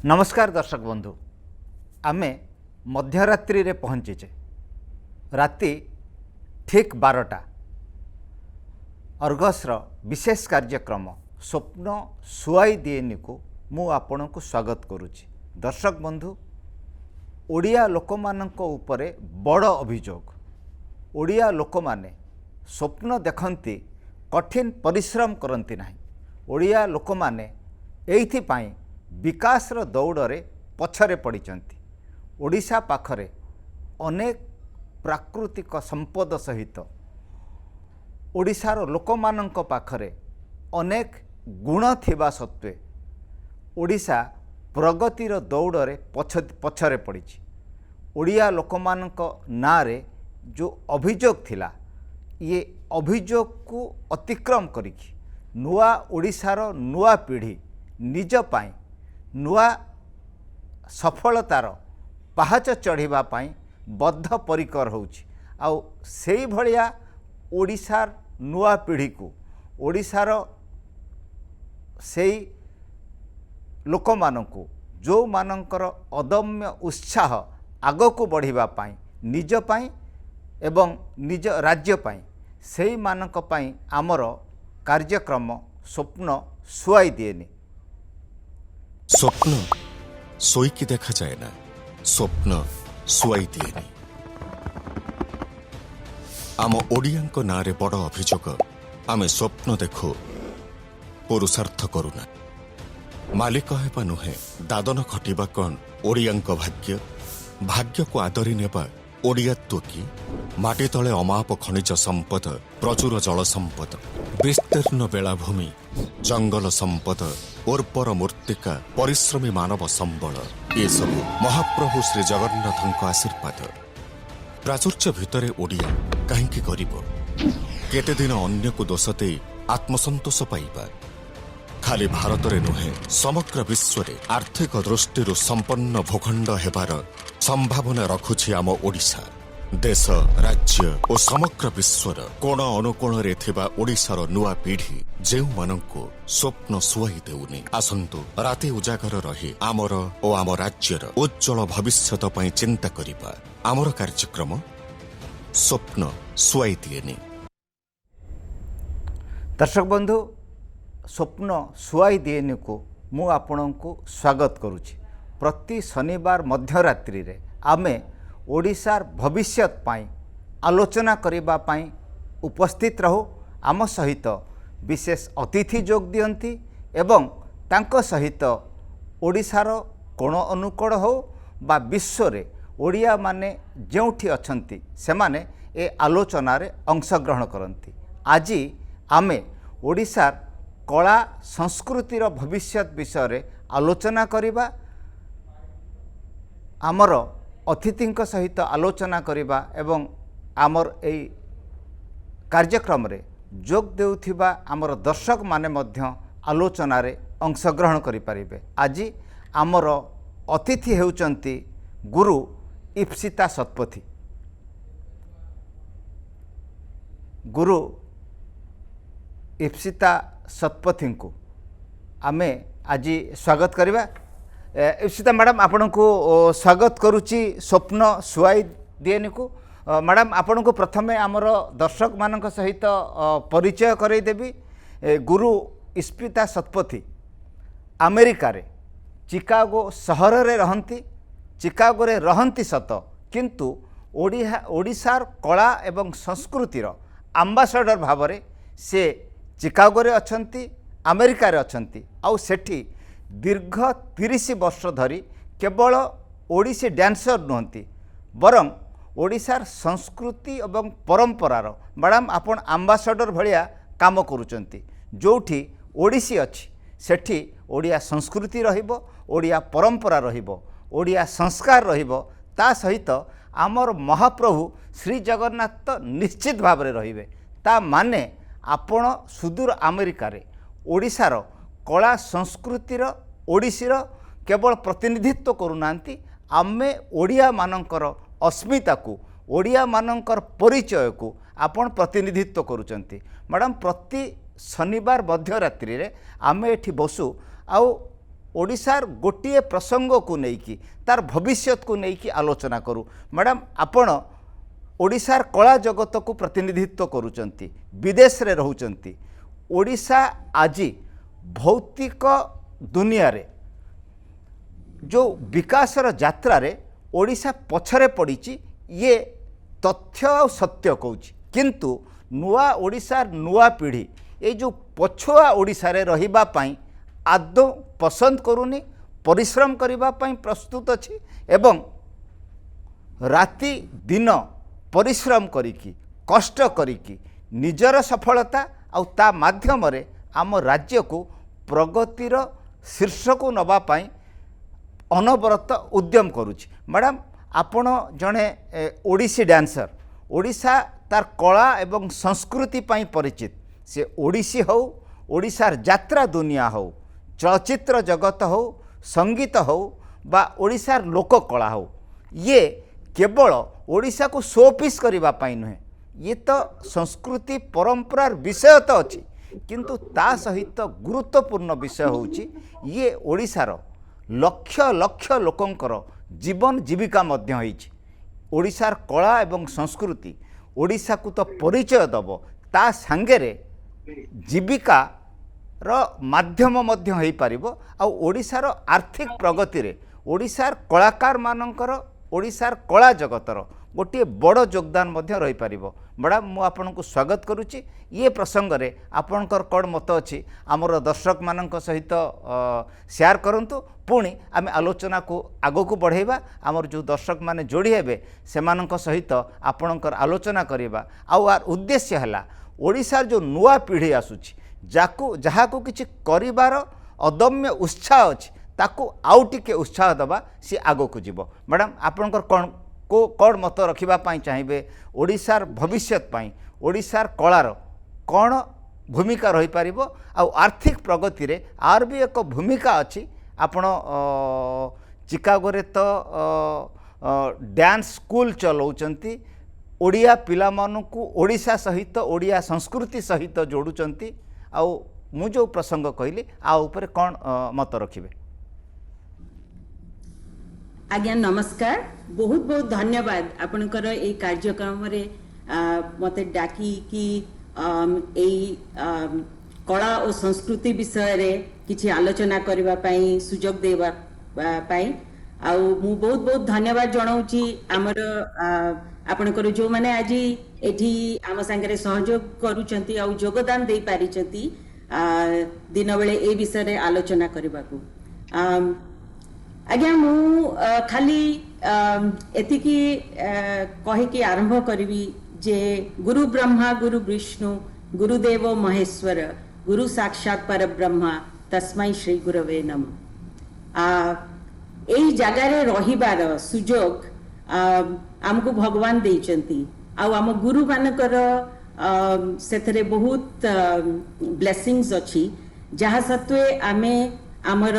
नमस्कार दर्शक बंधु आमे मध्यरात्रि रे पहुँचीचे राति ठीक 12टा अर्गसर विशेष कार्यक्रम स्वप्न सुआई दिएनी को मु आपण को स्वागत करुच्ची। दर्शक बंधु ओडिया लोक मानक उपरे बड़ अभियोग ओडिया लोक माने स्वप्न देखती कठिन परिश्रम करती नहीं। ओडिया लोक माने एइथि पाई विकासर दौड़े पछरे पड़िचंती। ओडिशा पाखरे अनेक प्राकृतिक संपद सहित ओडिशार लोकमानंक पाखरे अनेक गुण थिबा सत्वे ओडिशा प्रगतिर दौड़े पछरे पड़िछि। ओडिया लोकमानंक नारे जो अभियोग थिला ये अभियोग को अतिक्रम करिकि नुआ ओडिशार नुआ पीढ़ी निज पाई नुआ सफलतार पाहाच चढ़िबा पाई बद्ध परिकर होउछि। आउ सेई भलिया ओडिशार नुआ पीढ़ी को ओडिशार सेई लोक मानकु जो मानकर अदम्य उत्साह आगको बढ़िबा पाई निज पाई एवं निज राज्य पाई सेई मानक पाई आमर कार्यक्रम स्वप्न सुआई दिएनी। स्वप्न सोईकी देखा जाए ना, स्वप्न सुआई दिएनी। आम ओडियांको नारे बड़ अभियोग आमे स्वप्न देखु पुरुषार्थ करुना। मालिक हेबा नुहे दादन खटिबा कौन ओडियांको भाग्य भाग्य को आदरी नेबा ओडियात्व की माटी तले अमाप खनिज संपद प्रचुर जल संपद विस्तीर्ण बेलाभूमि जंगल संपद उर्वर मूर्तिका परिश्रमी मानव संबल ये सब महाप्रभु श्री जगन्नाथ आशीर्वाद। प्राचुर्य भितरे ओडिया कहीं गरीब केते दिन अन्य को दोष दे आत्मसंतोष पाइबा। खाली भारत रे नुहे समग्र विश्व रे आर्थिक दृष्टि संपन्न भूखंड हेबार संभावना रखुछि आम ओडिशा। देश राज्य और समग्र विश्वर कोण अनुकोण रे थिबा ओडिशार नुआ पीढ़ी जेउ मानंको स्वप्न सुआई देउनी। आसंतु राति उजागर रही आमर ओ आम राज्यर उज्जवल भविष्यत पई चिंता करिबा। आमर कार्यक्रम स्वप्न सुआई दिएनी। दर्शक बंधु स्वप्न सुआई दिएनी को मु आपणको स्वागत करुछि। प्रति शनिवार मध्यरात्रि रे आमे ओडिशार भविष्यत पाई आलोचना करिबा पाई उपस्थित रहू। आम सहित विशेष अतिथि जोग दियंती एवं तांको सहित ओडिशार कोण अनुकोण हो बा विश्व रे ओडिया माने जेउठी अछंती से माने ए आलोचना रे अंशग्रहण करंती। आज आमे ओडिशार कला संस्कृतिर भविष्यत विषय रे आलोचना करिबा। आमर अतिथि सहित आलोचना करिबा एवं आमर एई कार्यक्रम रे जोग देउथिबा आमर दर्शक माने मध्य आलोचना रे अंशग्रहण करि परिबे। आज आमर अतिथि हेउचंती गुरु इप्सिता सतपथी। गुरु इप्सिता सतपथी को आमे आज स्वागत करिबा। इप्सिता मैडम आपण को स्वागत करुच्ची स्वप्न सुआई दिएनी को। मैडम आपण को प्रथमे आमर दर्शक मानक सहित परिचय करई देबी। गुरु इप्सिता सतपथी अमेरिका रे चिकागो सहर रे रहंती। चिकागो रे रहंती सत किंतु ओडिशार कला एवं संस्कृतिर आम्बासाडर भावरे से चिकागो रे अछंती अमेरिका रे अछंती। आउ सेठी दीर्घ 30 वर्ष धरी केवल ओडिसी डांसर नुहंती बरं ओडिशार संस्कृति एवं परंपरार मैडम आपण आम्बासाडर भलिया काम करूचंती। जोठी ओडिसी अछि सेठी ओडिया संस्कृति रहिबो ओडिया परंपरा रहिबो ओडिया संस्कार रहिबो ता सहित आमर महाप्रभु श्री जगन्नाथ तो निश्चित भाव में रहिबे। ता माने आपण सुदूर अमेरिका रे ओडिशार कला संस्कृतिर ओडिसीर केवल प्रतिनिधित्व करूनांती आमे ओडिया मानकर अस्मिता को ओडिया मानकर परिचय को आपण प्रतिनिधित्व करूचंती। मैडम प्रति शनिवार मध्यरात्रि रे आमे एठी बसु आउ ओडिशार गोटे प्रसंग को लेकिन तार भविष्य को लेकिन आलोचना करूँ। मैडम आपण ओडिशार कला जगत को प्रतिनिधित्व करुचंती, विदेश रे रहउचंती। ओडिशा आज भौतिक दुनिया रे जो विकासर यात्रा रे ओडिशा पछरे पड़ीची, ये तथ्य और सत्य कहूँ। किंतु नुआ ओडिशार नुआ पीढ़ी ये जो पछुआ ओडिशा रे रहिबा पाई आदौ पसंद करूनी, परिश्रम करिबा पाई प्रस्तुत अछि एवं राति दिन परिश्रम करिकी कष्ट करिकी निजर सफलता आउ ता माध्यम रे आम राज्य को प्रगतिर शीर्ष को नबा पाई अनवरत उद्यम करुछि। मैडम आपण जड़े ओडिसी डांसर, ओडिशा तार कला एवं संस्कृति पाई परिचित। से ओडिसी हो, ओडिशार यात्रा दुनिया हो, चलचित्र जगत हो, संगीत हो बा ओडिशार लोक कला हो, ये केवल ओडिशा को शोपीस करबा पाई नुहे। ये तो संस्कृति परंपरार विषय तो अच्छी, किंतु ता सहित गुरुत्वपूर्ण विषय होउची ये ओडिशार लक्ष लक्ष लोकंकर जीवन जीविका मध्य होइछि। ओडिशार कला एवं संस्कृति ओडिशा को तो परिचय दब, ता सांगेरे जीविका रो माध्यम मध्य होई पारिबो। आ ओडिशार आर्थिक प्रगति रे ओडिशार कलाकार मानकर, ओडिशार कला जगतर गोटे बड़ योगदान मध्य रही पारिबो। मैडम मु आपनको स्वागत करुच्ची। ये प्रसंग रे आपनकर कौन मत अच्छी आमर दर्शक मानक सहित शेयर करंतु। पुणी आम आलोचना को आगो को बढ़ेबा। आमर जो दर्शक माने जोड़ी हेबे सेमानक सहित आपनकर आलोचना करिबा। आर उद्देश्य है ओडिशार जो नुआ पीढ़ी आसुची, जाकू जहाकू किछि करिबार अदम्य उत्साह अछि, ताकू आउ टिके उत्साह दबा, सी आगो को जीवो। मैडम आपनकर कौन मत रखिबा पाई चाहिए ओडिशार भविष्यत पाई, ओडिशार कलार कौन भूमिका रही पारिबो, आ आर्थिक प्रगति रे आर भी एक भूमिका अछि। आपण चिकागो रे तो डांस स्कूल चलाउचंती, ओडिया पिला मानकू ओडिशा सहित ओडिया संस्कृति सहित जोड़ुचंती। आउ मु जो प्रसंग कहली आ ऊपर कौन मत रखिबे? आज्ञा नमस्कार, बहुत बहुत धन्यवाद आपनकर ए कार्यक्रम रे मते डाकी कि कला और संस्कृति विषय रे किछि आलोचना करबा पाई सुजोग देबा पाई। आउ मु बहुत बहुत धन्यवाद जणाउची हमर आपनकर जो माने आज एठी आम संगे सहयोग करूचंती आ योगदान दे पारिचंती दिन बेले ए विषय रे आलोचना करबा को। आज्ञा मु खाली एतिकी कहिकी आरंभ करिवि जे गुरु ब्रह्मा गुरु विष्णु गुरुदेव महेश्वर गुरु साक्षात पर ब्रह्मा तस्मै श्री गुरवे नमः। एई जगारे रहिबार सुजोग आमको भगवान देइचंती। आ आम गुरु मानकर सेथरे बहुत ब्लेसिंग्स अछि, जहा सत्वे आमे आमर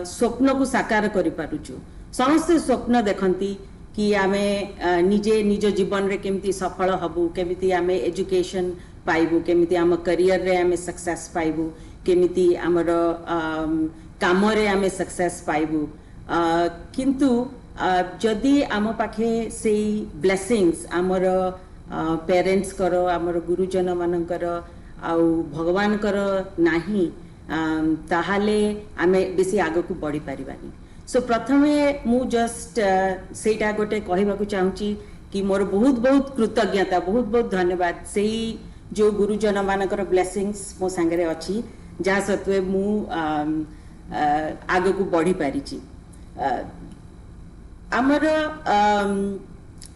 स्वप्न को साकार करि पारुछु। समस्त स्वप्न देखंती कि आमे निजे निज जीवन रे केमिति सफल हबु, केमिति आमे एजुकेशन पाइबु, केमिति आम करियर रे आमे सक्सेस पाइबु, केमिति आमर काम रे आमे सक्सेस पाइबु। किंतु जदि आम पाखे से ब्लेसिंग्स आमर पेरेंट्स करो, आमर गुरुजन मानकर आउ भगवान करो नाही, ताहाले आमे बेसी आगो को बढ़ी पारिबानी। सो प्रथमे मु जस्ट सेटा गोटे कहबा को चाहूची कि मोर बहुत बहुत कृतज्ञता, बहुत बहुत धन्यवाद से जो गुरुजन मानकर ब्लेसिंग्स मो संगे अछि, जहा सत्वे मु आगो को बढ़ी पारिची। आमर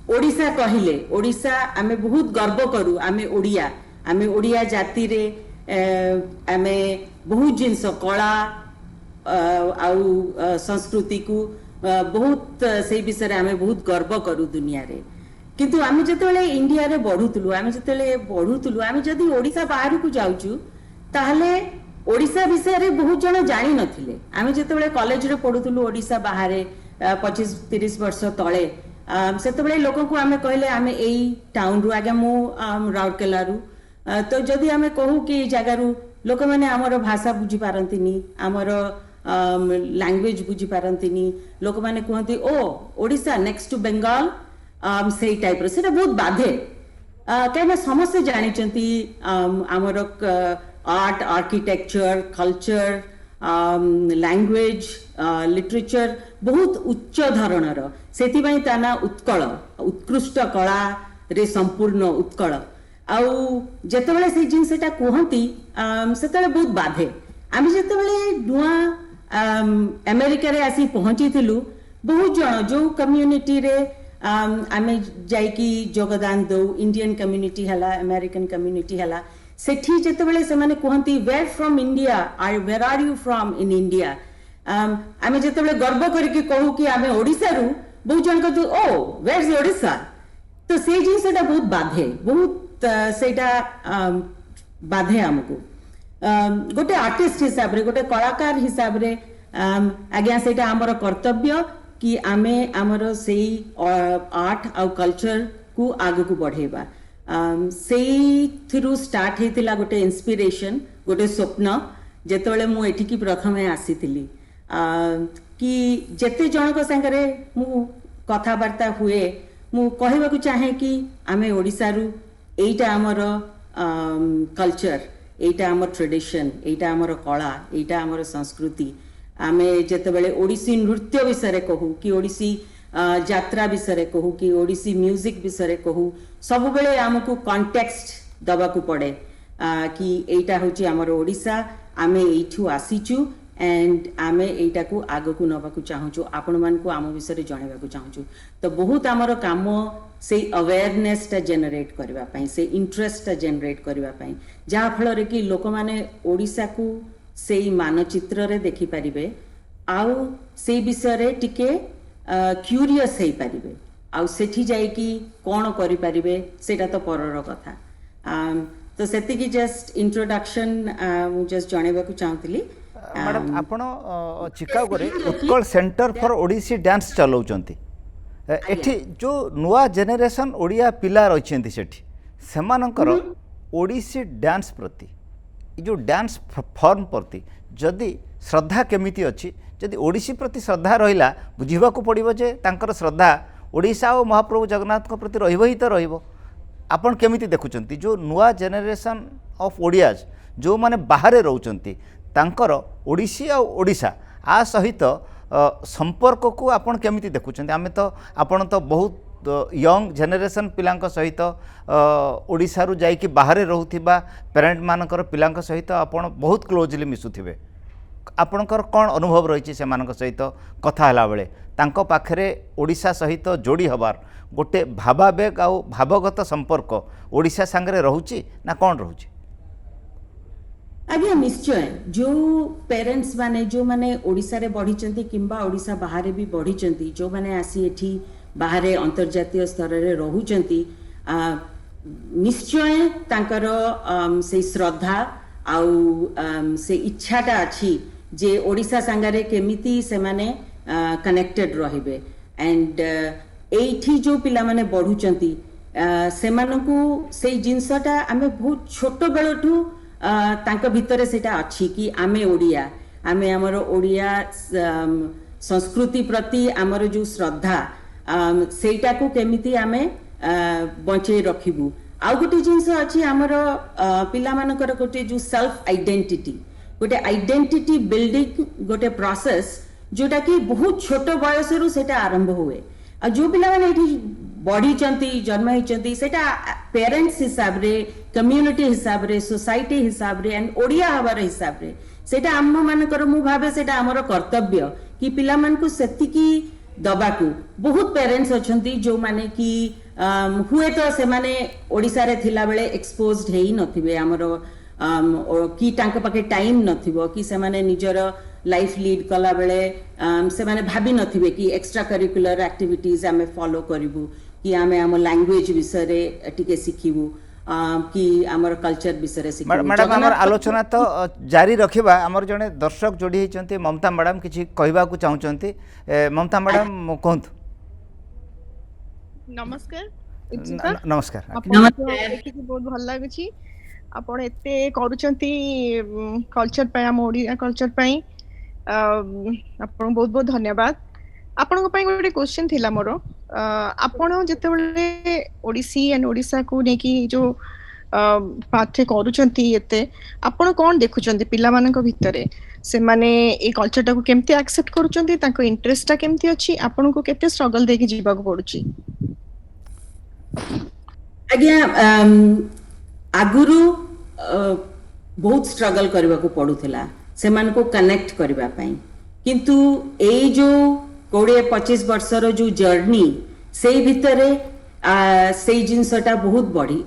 ओडिशा कहले ओडिशा आमे बहुत गर्व करू। आमे ओडिया जाति रे आमे बहुत जिनस कला आउ संस्कृति को बहुत से विषय आमे बहुत गर्व करू दुनिया रे। किंतु आमे जतले इंडिया रे बढ़ुतलु, आमे जदि ओडिशा बाहर को जाउचु ताहले ओडिशा विषय रे बहुत जण जानि नथिले। आमे जतले कॉलेज रे पढुतलु ओडिशा बाहर 25-30 वर्ष तले, सेतबेले लोक को आमे कहले आमे एई टाउन रु, आगे मु राउरकेला रु, तो जदि आमे कहू कि जगारू लोक माने हमर भाषा बुझी पारंतिनी, हमर ଲାଙ୍ଗୁଏଜ ବୁଝିପାରନ୍ତିନି, ଲୋକମାନେ କୁହନ୍ତି ଓ ଓଡ଼ିଶା ନେକ୍ସଟ ଟୁ ବେଙ୍ଗାଲ, ସେଇ ଟାଇପ୍ର ସେଇଟା ବହୁତ ବାଧେ। କାହିଁକିନା ସମସ୍ତେ ଜାଣିଛନ୍ତି ଆମର art, architecture, culture, language, literature ବହୁତ ଉଚ୍ଚ ଧରଣର, ସେଥିପାଇଁ ତା ନା ଉତ୍କଳ, ଉତ୍କୃଷ୍ଟ କଳାରେ ସମ୍ପୂର୍ଣ୍ଣ ଉତ୍କଳ। ଆଉ ଯେତେବେଳେ ସେଇ ଜିନିଷଟା କୁହନ୍ତି ସେତେବେଳେ ବହୁତ ବାଧେ। ଆମେ ଯେତେବେଳେ ନୂଆ ଆମେରିକାରେ ଆସି ପହଞ୍ଚିଥିଲୁ, ବହୁତ ଜଣ ଯୋଉ କମ୍ୟୁନିଟିରେ ଆମେ ଯାଇକି ଯୋଗଦାନ ଦଉ, ଇଣ୍ଡିଆନ କମ୍ୟୁନିଟି ହେଲା, ଆମେରିକାନ କମ୍ୟୁନିଟି ହେଲା, ସେଠି ଯେତେବେଳେ ସେମାନେ କୁହନ୍ତି where from India, where are you from in India, ଆମେ ଯେତେବେଳେ ଗର୍ବ କରିକି କହୁ କି ଆମେ ଓଡ଼ିଶାରୁ, ବହୁତ ଜଣ କହନ୍ତି ଓ ୱେର୍ ଇଜ୍ ଓଡ଼ିଶା। ତ ସେଇ ଜିନିଷଟା ବହୁତ ବାଧେ, ବହୁତ ସେଇଟା ବାଧେ ଆମକୁ। ଗୋଟେ ଆର୍ଟିଷ୍ଟ ହିସାବରେ, ଗୋଟେ କଳାକାର ହିସାବରେ ଆଜ୍ଞା ସେଇଟା ଆମର କର୍ତ୍ତବ୍ୟ କି ଆମେ ଆମର ସେଇ ଆର୍ଟ ଆଉ କଲଚରକୁ ଆଗକୁ ବଢ଼େଇବା। ସେଇଥିରୁ ଷ୍ଟାର୍ଟ ହେଇଥିଲା ଗୋଟେ ଇନ୍ସପିରେସନ, ଗୋଟେ ସ୍ୱପ୍ନ, ଯେତେବେଳେ ମୁଁ ଏଠିକି ପ୍ରଥମେ ଆସିଥିଲି କି ଯେତେ ଜଣଙ୍କ ସାଙ୍ଗରେ ମୁଁ କଥାବାର୍ତ୍ତା ହୁଏ, ମୁଁ କହିବାକୁ ଚାହେଁ କି ଆମେ ଓଡ଼ିଶାରୁ, ଏଇଟା ଆମର କଲଚର, ଏଇଟା ଆମର ଟ୍ରେଡିସନ, ଏଇଟା ଆମର କଳା, ଏଇଟା ଆମର ସଂସ୍କୃତି। ଆମେ ଯେତେବେଳେ ଓଡ଼ିଶୀ ନୃତ୍ୟ ବିଷୟରେ କହୁ କି ଓଡ଼ିଶୀ ଯାତ୍ରା ବିଷୟରେ କହୁ କି ଓଡ଼ିଶୀ ମ୍ୟୁଜିକ ବିଷୟରେ କହୁ, ସବୁବେଳେ ଆମକୁ କଣ୍ଟେକ୍ସଟ ଦେବାକୁ ପଡ଼େ କି ଏଇଟା ହେଉଛି ଆମର ଓଡ଼ିଶା, ଆମେ ଏଇଠୁ ଆସିଛୁ एंड आमे एटा को आगो को नबाकू चाहूँ, आपण मानकू आम विषय जनवाक चाहूँ। तो बहुत आमर काम से अवेयरनेस टा जनरेट करबा पई, से इंटरेस्ट टा जनरेट करबा पई, जहा फल कि लोक माने ओडिसा को से मानचित्र रे देखि परिबे, आउ से विषय रे टिके क्यूरियस हे परिबे, आउ सेठी जाई कि कोन करि परिबे सेटा तो परर कथा। तो सेति कि जस्ट इंट्रोडक्शन मु जस्ट जणेबाकू चाहूतली। मैडम आपण चिकागो रे Utkal centre for Odissi dance चलाउचंती, एठी जो नुआ जेनेरेशन ओडिया पिला रहिसेंती सेठी सेमानकर ओडिसी डांस प्रति जो डांस फॉर्म प्रति जदि श्रद्धा केमिति अछि, जदि ओडिसी प्रति श्रद्धा रहिला बुझिबा को पड़िबो जे तांकर श्रद्धा ओडिसा और महाप्रभु जगन्नाथ को प्रति रहिबो ही तो रहिबो। आपण केमिति देखुचंती जो नुआ जेनेरेशन ऑफ ओडियाज जो माने बाहरे रहउचंती तांकर ओडिसी और ओडिशा आ सहित संपर्क को आपण केमिति देखुचंती? आमे तो आपण तो बहुत यंग जेनेरेशन पिलांक सहित ओडिशा रु जाइकी बाहरे रहउथिबा पेरेंट मानकर पिलांक सहित आपण बहुत क्लोजली मिसुथिबे, आपणकर कौन अनुभव रही से मानक सहित कथा हला बेले तांको पाखरे ओडिशा सहित जोड़ी हबार गोटे भावावेग आउ भावगत संपर्क ओडिशा सांगरे रहउची ना कौन रहउची? आज्ञा निश्चय, जो पेरेंट्स माने जो माने ओडिशा रे बढ़ी चंती किंबा ओडिशा बाहर भी बढ़ी चंती, जो माने आसी एठी बाहर अंतर्जातीय स्तर रे रहू चंती, निश्चय तांकर से श्रद्धा आउ से इच्छाटा अच्छी जे ओडिशा सांगरे केमिति से माने कनेक्टेड रहिबे। एंड एठी जो पिला माने बढ़ू चंती से मानकू से जिनसटा आमे बहुत छोट बेलठू तांक भितरे सेटा अच्छी कि आमे ओडिया, आमे हमर ओडिया संस्कृति प्रति हमर जो श्रद्धा सेटा को केमिति आमे बंचे रखिबू। आउ गोटे जिनस अच्छी हमर पिला मानकर गोटे जो सेल्फ आइडेंटिटी, गोटे आइडेंटिटी बिल्डिंग गोटे प्रोसेस जोटा कि बहुत छोट बयस रु सेटा आरंभ हुए। आ जो पिला माने एठी बढ़ी चंती जन्म होइचंती सेटा पेरेंट्स हिसाब रे, कम्युनिटी हिसाब रे, सोसाइटी हिसाब रे एंड ओडिया हबार हिसाब रे सेटा आम मानकर मु भाबे सेटा हमर कर्तव्य कि पिला मान को सेतिकी दबाकू। बहुत पेरेंट्स अछंती जो माने कि हुए तो से माने ओडिसा रे थिला बेले एक्सपोज्ड हेई नथिबे, हमर कि तांक पाखे टाइम नथिबो कि से माने निजर लाइफ लीड कला बेले से माने भाबी नथिबे कि एक्स्ट्रा करिकुलर एक्टिविटीज आमे फॉलो करिवु, कि आमे हम लैंग्वेज विषय रे टिके सिखिवु, कि हमर कल्चर विषय रे सिखिवु। मैडम हमर आलोचना तो जारी रखिबा। हमर जने दर्शक जोड़ी हेचंती ममता मैडम किछि कहबा को चाहउचंती। ममता मैडम कहंतु। नमस्कार। नमस्कार। बहुत भल लागुची आपण एते करूचंती कल्चर पय, हम ओडिया कल्चर पय। आपन बहुत बहुत धन्यवाद आपन को गोटे क्वेश्चन थिला मोर आपन जेतेबेले ओडिसी एंड ओडिसा को नेकी जो पाठ्य करूचंती एते आपन कोन देखुचंती पिला मानक भितरे से माने ए कल्चर टाको केमती एक्सेप्ट करूचंती ताको इंटरेस्ट ता केमती अछि आपन को केते स्ट्रगल देकी जीवा को पडुची आज्ञा आगुरु बहुत स्ट्रगल करबा को पडुथिला से मान को कनेक्ट करबा पई किंतु ए जो 20-25 वर्षर जो जर्नी से भितरे से जिनसटा बहुत बढ़ी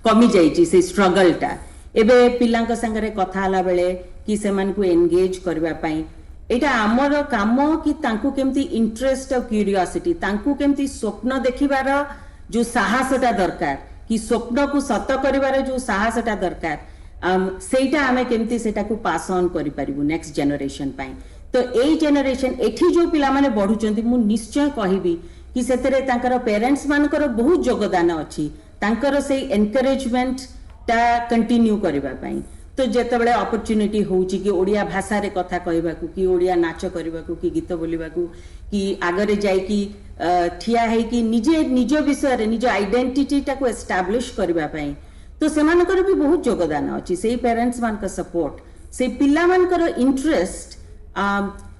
कमी जाइछि से स्ट्रगल टा एबे पिलांक संगरे कथा हला बेले कि से मान को एंगेज करबा पई एटा हमर काम कि तांकु केमती इंटरेस्ट और क्यूरियोसिटी तांकु केमती स्वप्न देखिबार जो साहसटा दरकार कि स्वप्न को सत करिबार जो साहसटा दरकार सेटा आमे केमती सेटा को पास ऑन करि परिबु नेक्स्ट जनरेशन पई तो ए जनरेशन एठी जो पिला माने बढ़ुचंती मु निश्चय कहिबी कि सेतरे तांकर पेरेंट्स मानकर बहुत योगदान अछि तांकर से एनकरेजमेंट ता कंटिन्यू करबा पई तो जेतेबेले अपॉर्चुनिटी होउची कि ओडिया भाषा रे कथा कहबाकू कि ओडिया नाच करबाकू कि गीत बोलिबाकू कि आगरे जाय कि ठिया है कि निजे निज विषय रे निज आइडेंटिटी ता को एस्टैब्लिश करबा पई तो सेमानकर भी बहुत योगदान अछि से पेरेंट्स मान का सपोर्ट से पिला मानकर इंटरेस्ट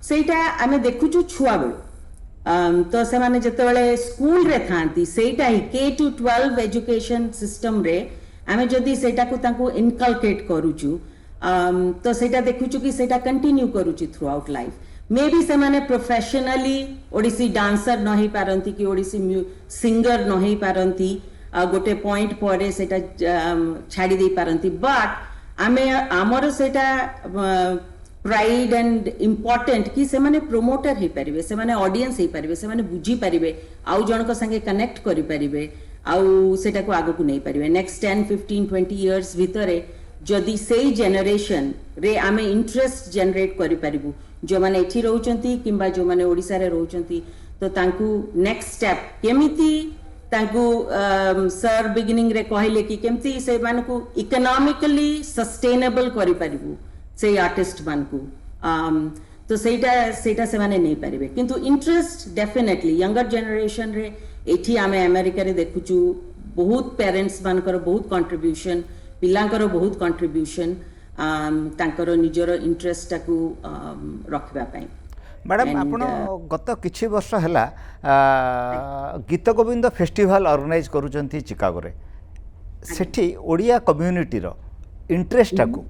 सेटा आमे देखुछु छुआ बेलु तो से माने जेतेबेले स्कूल रे थांती सेटा ही K-12 एजुकेशन सिस्टम रे आमे जदी सेटा को तांको इनकलकेट करूछु तो सेटा देखुछु कि सेटा कंटिन्यू करूछु throughout life may be से माने प्रोफेशनली ओडिसी डांसर न ही पारंती कि ओडिसी सिंगर न ही पारंती गोटे पॉइंट परे सेटा छाड़ी दे पारंती बट आमे हमर सेटा प्राइड एंड इम्पोर्टेंट कि से माने प्रोमोटर हे परिबे से माने ऑडियंस हे परिबे से माने बुझी परिबे आउ जन को संगे कनेक्ट करि परिबे आउ सेटा को आगो को नै परिबे नेक्स्ट 10-15-20 इयर्स भितरे जदी सेई जनरेशन रे आमे इंटरेस्ट जनरेट करि परिबु जो माने एठी रहउचंती किंबा जो माने ओडिसा रे रहउचंती तो तांकू नेक्स्ट स्टेप केमिति तांकू सर बिगिनिंग रे कहले कि केमिति से मानकू इकोनॉमिकली सस्टेनेबल करि परिबु से आर्टिस्ट मान को तो सेटा से माने नहीं पारिबे किंतु इंटरेस्ट डेफिनेटली यंगर जनरेशन रे एठी आमे अमेरिका रे देखुचु बहुत पेरेंट्स मानकर बहुत कंट्रीब्यूशन पिलांकर बहुत कंट्रीब्यूशन तांकर निजर इंटरेस्ट टाकू रखबा पई मैडम आपण गत किछि वर्ष हला गीत गोविंद फेस्टिवल ऑर्गेनाइज करूचंती चिकागो रे सेठी ओडिया कम्युनिटी रो इंटरेस्ट टाकू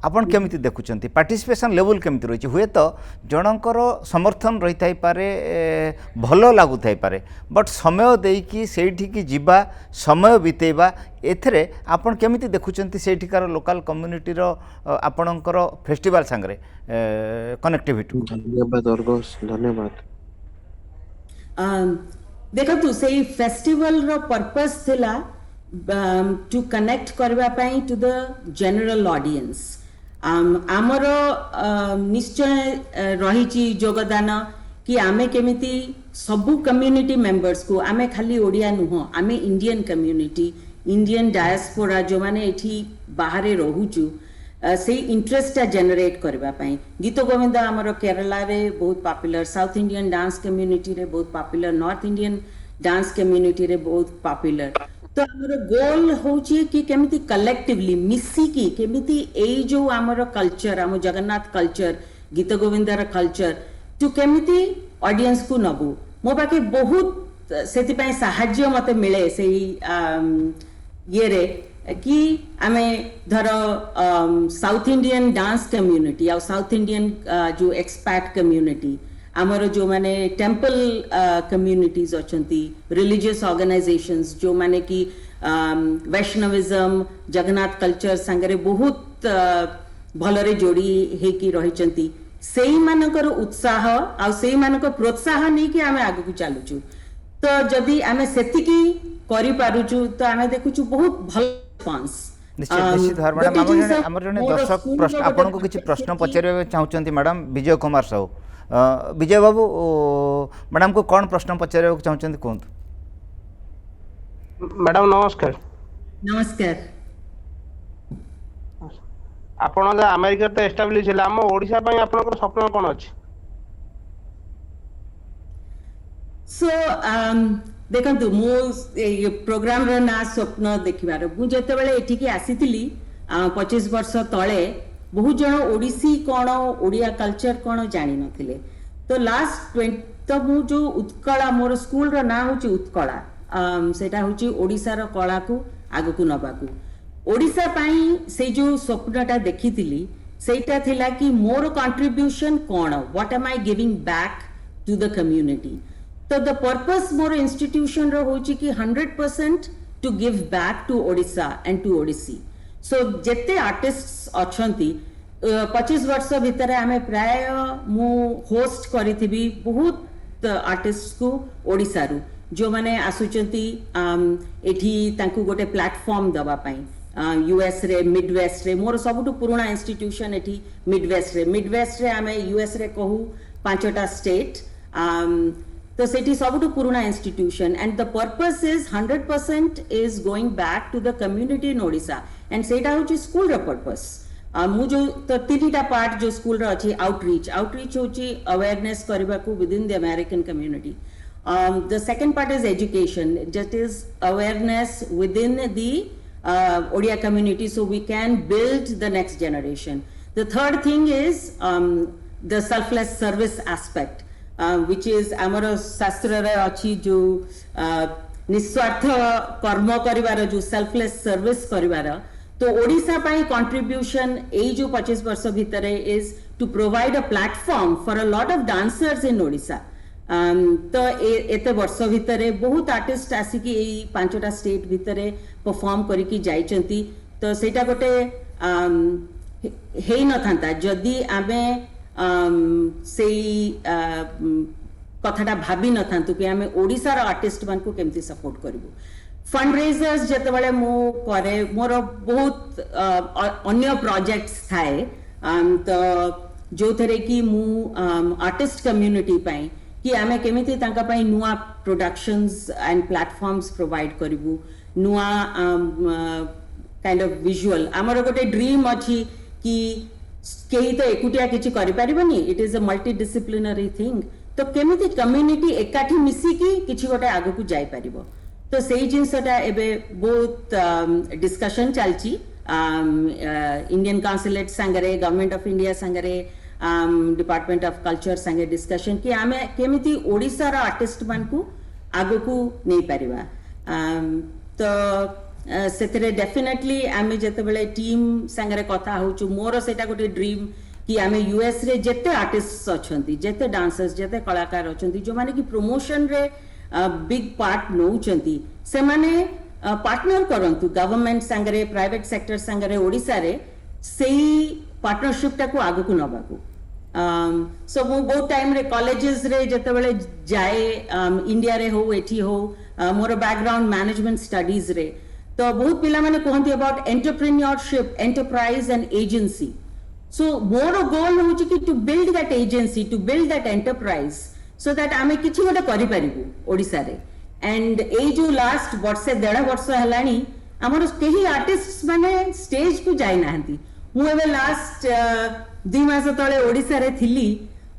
आपण केमिति देखुचंती पार्टिसिपेशन लेवल केमिति रही हुए तो जनकर समर्थन रही थाई पारे भलो लागु थाई पारे बट समय देकी सेठी की जीवा समय बितेबा एथरे आपण केमिति देखुचंती सेठिकार लोकल कम्युनिटी रो आपणकर फेस्टिवल संगरे कनेक्टिविटी धन्यवाद अर्गस धन्यवाद देखतु सेई फेस्टिवल रो पर्पस थिला टू कनेक्ट करबा पई टू द जनरल ऑडियंस आमर निश्चय रही योगदान कि आमे केमिति सबु कम्युनिटी मेंबर्स को आमे खाली ओडिया नुह आमे इंडियन कम्युनिटी इंडियन डायस्पोरा जो माने एठी बाहरे रहूचु से इंटरेस्ट जनरेट करबा पई गीत गोविंद आमर केरला रे बहुत popular south Indian dance community रे बहुत popular north Indian dance community रे बहुत पॉपुलर तो हमर गोल होची कि केमिति कलेक्टिवली मिसी की केमिति ए जो हमर कल्चर हम जगन्नाथ कल्चर गीत गोविंदर कल्चर टू केमिति ऑडियंस को नबु मो बाके बहुत सेति पय सहाय्य मते मिले सेही ये रे कि आमे धर साउथ इंडियन डांस कम्युनिटी और साउथ इंडियन जो एक्सपैट कम्युनिटी आमर जो माने टेम्पल कम्युनिटीज अछंती रिलीजियस ऑर्गेनाइजेशंस जो माने कि वैष्णविज्म जगन्नाथ कल्चर संगरे बहुत भलरे जोड़ी हे कि रहिचंती सेही मानकर उत्साह आ सेही मानकर प्रोत्साहन नै कि आमे आगु चालुचु तो जदी आमे सेतिकी करि पारुचु तो आमे देखुचु बहुत भल रिस्पांस निश्चित निश्चित हर मैडम हमर जने दर्शक प्रश्न आपन को किछि प्रश्न पचारे चाहउचंती मैडम विजय कुमार साहू विजय बाबू मैडम को कौन प्रश्न पचारे चाहउचंती कोन मैडम नमस्कार नमस्कार ଆପଣ ଯେ ଆମେରିକା ତ ଏଷ୍ଟାବ୍ଲିଶ ହେଲା ଆମ ଓଡ଼ିଶା ପାଇଁ ଆପଣଙ୍କର ସ୍ୱପ୍ନ କ'ଣ ଅଛି? सो देखंतु मो प्रोग्राम रो ना स्वप्न देखिबार मु जेतेबेले एठिकी आसीथिली 25 वर्ष तळे बहुत जण ओडिसी कोन ओडिया कल्चर कोन जानि नथिले तो लास्ट 20 तो मु जो उत्कला मोर स्कूल रो ना होची उत्कला सेटा होची ओडिसा रो कला को आगु को नबाकू ओडिसा पाई से जो स्वप्नटा देखिथिली सेटा थिला कि मोर कंट्रीब्यूशन कोन what am I giving back to the community तो द पर्पस मोर इंस्टीट्यूशन रो होची कि 100% to give back to Odisha and to Odissi so जेते आर्टिस्ट्स अछंती 25 वर्ष भितर आमे प्राय मु होस्ट करिथिबी बहुत आर्टिस्ट को ओडिसा रु जो माने आसुचंती एठी तांकू गोटे प्लेटफॉर्म दबा पई यूएस रे मिडवेस्ट रे मोर सबुटु पुराना इंस्टीट्यूशन एठी मिडवेस्ट रे आमे यूएस रे कहू पांचटा स्टेट तो सेठी सबुटु पुराना institution and the purpose is 100% is going back to the community in Odisha and सेटा होची स्कूल रो पर्पस मु जो तो तीनटा पार्ट जो स्कूल रो अछि आउटरीच होची अवेयरनेस करबा को within the American community the second part is education that is awareness within the Odia community so we can build the next generation the third thing is the selfless service aspect which is आमर शास्त्र रे अछि जो निस्वार्थ कर्म करिवार जो selfless service करिवार तो ओडिसा पाई contribution ए जो 25 वर्ष भीतर is to provide a platform for a lot of dancers in Odisha तो एते वर्ष भीतर बहुत आर्टिस्ट आसिकी ए पांचटा स्टेट भीतर परफॉर्म करिकी जाइचंती तो सेटा गोटे हेई न थांता जदी आमे से कथाटा भाभी न थांतु कि आमे ओडिसा रो आर्टिस्ट मान को केमती सपोर्ट करिवो फंड रेजर्स जेतेबेले मो करे मोर बहुत अन्य प्रोजेक्ट्स थाए तो जो थरे कि मु आर्टिस्ट कम्युनिटी पाई कि आमे केमिति तांका पाई नुआ प्रोडक्शंस एंड प्लेटफॉर्म्स प्रोवाइड करिवो नुआ काइंड ऑफ विजुअल हमर गोटे ड्रीम अछि कि केही तो एकुटिया किछि करि परिबनी it is a multidisciplinary thing तो केमिति कम्युनिटी एकाठी मिसी की किछि गोटे आगु को जाई परिबो तो सेही जिंसटा एबे बहुत डिस्कशन चलची इंडियन काउंसिलेट संगरे गवर्नमेंट ऑफ इंडिया संगरे डिपार्टमेंट ऑफ कल्चर संगे डिस्कशन कि आमे केमिति ओडिसा रा आर्टिस्ट मान को आगु को नै परिबा तो सेतरे डेफिनेटली आमे जेतेबेले टीम संगरे कथा होचु मोर सेटा गोटे ड्रीम कि आमे यूएस रे जेते आर्टिस्ट अछंती जेते डांसर्स जेते कलाकार अछंती जो माने कि प्रमोशन रे बिग पार्ट नौचंती से माने पार्टनर करंतु गवर्नमेंट संगरे प्राइवेट सेक्टर संगरे ओडिसा रे सेही पार्टनरशिप टा को आगु को नबाकू सो मो बहुत टाइम रे कॉलेजेस रे जेतेबेले जाए इंडिया रे हो एठी हो मोर बैकग्राउंड मैनेजमेंट स्टडीज रे तो बहुत पिला माने कहंती about entrepreneurship enterprise and agency so मोर गोल होची कि to build that agency to build that enterprise so that आमे किछि गोटे करि परिबु ओडिसा रे एंड ए जो लास्ट वर्षे 1.5 वर्ष हलानी हमर केही आर्टिस्ट्स माने स्टेज को जाई नाहंती मु एबे लास्ट 2 मास तळे ओडिसा रे थिली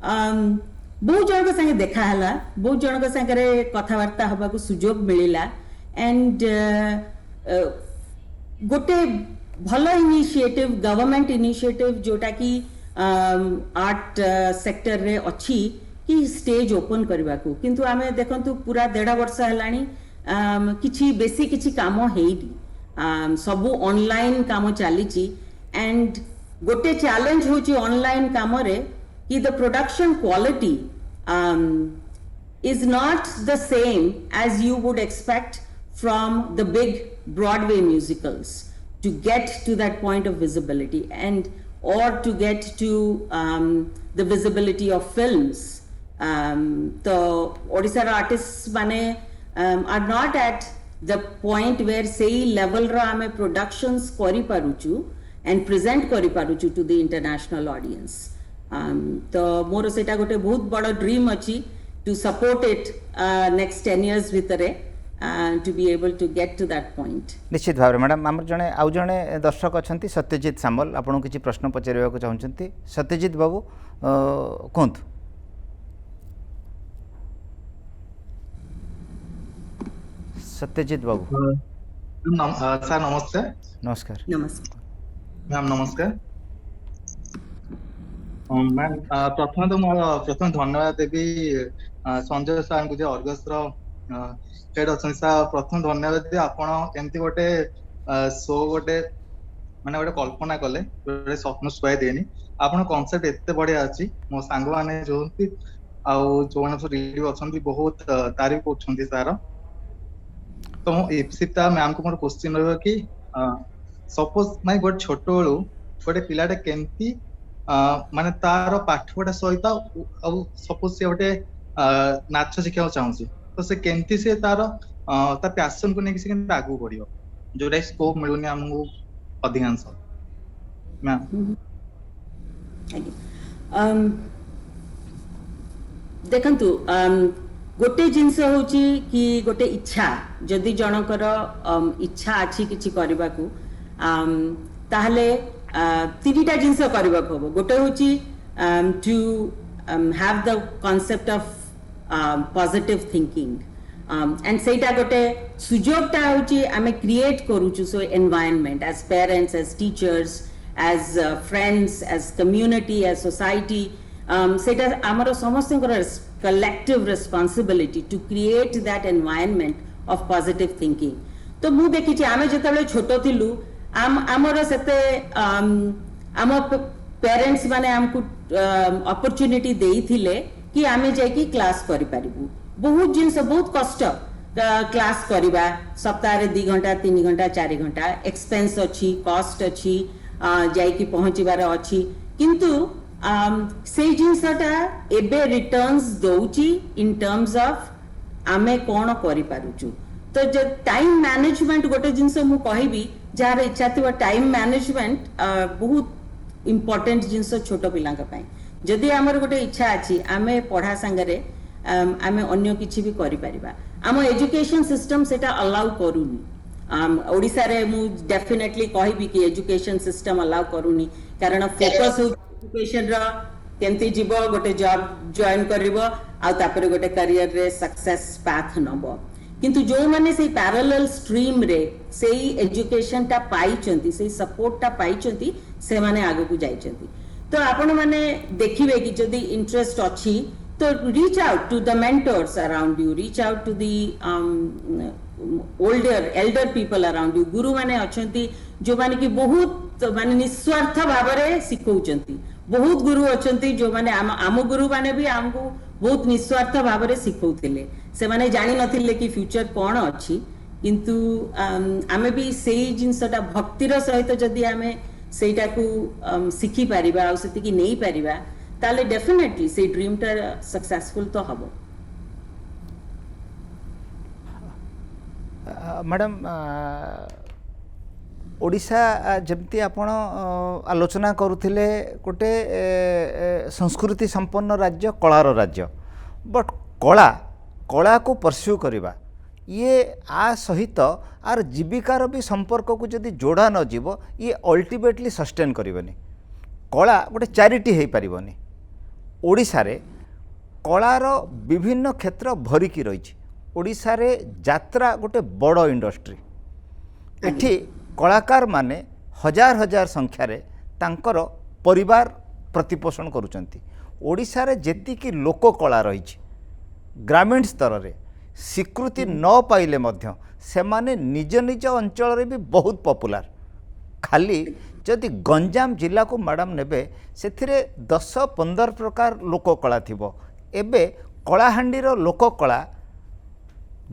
बहुत जन संगे देखा हला बहुत जन संगे कथावार्ता हबा को सुजोग मिलिला एंड गोटे भलो इनिशिएटिव गवर्नमेंट इनिशिएटिव जोटा कि आर्ट सेक्टर रे अच्छी कि स्टेज ओपन करबा को किंतु आमे देखंतु पूरा 1.5 वर्ष हलानी किछि बेसी किछि काम हेइनी सबु ऑनलाइन काम चलीची एंड गोटे चैलेंज होची ऑनलाइन काम रे कि the production quality is not the same as you would expect from the big Broadway musicals to get to that point of visibility and or to get to the visibility of films. So Odisha artists mane are not at the point where say level ra ame productions kori paruchu and present kori paruchu to the international audience. तो मोर सेटा गोटे बहुत बड़ dream अच्छी to support it next 10 years भितरे to be able to get to that point. निश्चित भाव madam आम जड़े आउ जड़े दर्शक अच्छा सत्यजित सामल आपको किसी प्रश्न पचार चाहते सत्यजित बाबू कहतु सत्यजित बाबू सर नमस्कार नमस्कार Namaskar. मैम नमस्कार मैम प्रथम तो मोर प्रथम धन्यवाद देवी संजय सार को अर्गस हेड अच्छा सर प्रथम धन्यवाद दे आपण एमती गोटे शो गोटे माने गोटे कल्पना कले गोटे स्वप्न सुहाई देनी आपण कॉन्सेप्ट एते बढ़िया अछि मो सांग माने जोंती आउ जो माने रिलेटिव अछंती बहुत तारीफ करछंती सर तो मो इप्सिता मैम को मोर क्वेश्चन रहबो कि सपोज माने गोटे छोट बेलू गोटे पिलाटे केमती माने तार पाठ पढ़ा सहित सपोज से गोटे नाच शिखा चाहूँ तो से केमती से तार ता पैशन को लेकिन से आगू बढ़ियो जोटा स्कोप मिलुनी हमको अधिकांश मैम देखंतु गोटे जिनस होची कि गोटे इच्छा जदि जनकर इच्छा अछि किछि करबा को ताहले तीनटा जिनस करबा को गोटे होची to have the concept of positive thinking and सेटा गोटे सुजोगटा होची आमे क्रिएट करूछु so environment as parents as teachers as friends as community as society सेटा हमर समस्त collective responsibility to create that environment of positive thinking. तो मु देखि छी आमे जतबे छोटो थिलु हमर सेते हम पेरेंट्स माने हमकु अपॉर्चुनिटी देई थिले कि आमे जाय कि क्लास करि परिबु बहुत जिंस बहुत कष्ट क्लास करिबा सप्ताह रे 2 घंटा 3 घंटा 4 घंटा एक्सपेंस अछि कॉस्ट अछि जाय कि पहुंचीबार अछि किंतु से जिनसटा एबे रिटर्न्स दउची इन टर्म्स ऑफ आमे कोन करि पारुचु तो जे टाइम मैनेजमेंट गोटे जिनस मु कहिबी जार इच्छा थिबा टाइम मैनेजमेंट बहुत इंपोर्टेंट जिनस छोटो पिला का पई जदि हमर गोटे इच्छा अछि आमे पढ़ा संगरे आमे अन्य किछि भी करि परिबा हम एजुकेशन सिस्टम सेटा अलाउ करूनी ओडिसा रे मु डेफिनेटली कहिबी कि एजुकेशन सिस्टम अलाउ करूनी कारण फोकस हो एजुकेशन रा केमती जीवो गोटे जॉब जॉइन करिवो आ तापर गोटे करियर रे सक्सेस पाथ नबो किंतु जो माने से पैरेलल स्ट्रीम रे सेही एजुकेशन ता पाइचंती सेही सपोर्ट ता पाइचंती से माने आगु को जाइचंती तो आपण माने देखिबे कि जदी इंटरेस्ट अछि तो reach out to the mentors around you reach out to the elder people around you गुरु माने अछंती जो माने कि बहुत माने निस्वार्थ भावरे सिखौचंती बहुत गुरु अछंती जो माने आम गुरु माने भी हमको बहुत निस्वार्थ भावरे सिखौथिले से माने जानि नथिले कि फ्यूचर कोन अछि किंतु आमे भी सेही जिंसटा भक्तिर सहित जदी आमे सेटा को सिखि परिबा आ सेति कि नै परिबा ताले डेफिनेटली से ड्रीम टा सक्सेसफुल तो हबो मैडम ओडिशा जमती आपण आलोचना करुथिले गोटे संस्कृति संपन्न राज्य कलार राज्य बट कला को परस्यू करिबा ये आ सहित आर जीविकार भी संपर्क को जदि जोड़ा न जीव ये अल्टीमेटली सस्टेन करबनी कला गोटे चैरिटी हो पारिबनी ओडिशा रे कलार विभिन्न क्षेत्र भरिकी रही ओडिशा रे यात्रा गोटे बड़ इंडस्ट्री एठी कलाकार माने हजार हजार संख्या रे तांकर परिवार प्रतिपोषण करुचंती ओडिशा रे जेतिकी लोक कला रही ग्रामीण स्तर रे स्वीकृति न पाइले मध्य सेमाने निज निज अंचल रे भी बहुत पॉपुलर खाली जदि गंजाम जिला को मैडम नेबे सेथिरे 10-15 प्रकार लोक कला थिबो एबे कलाहांडी रो लोक कला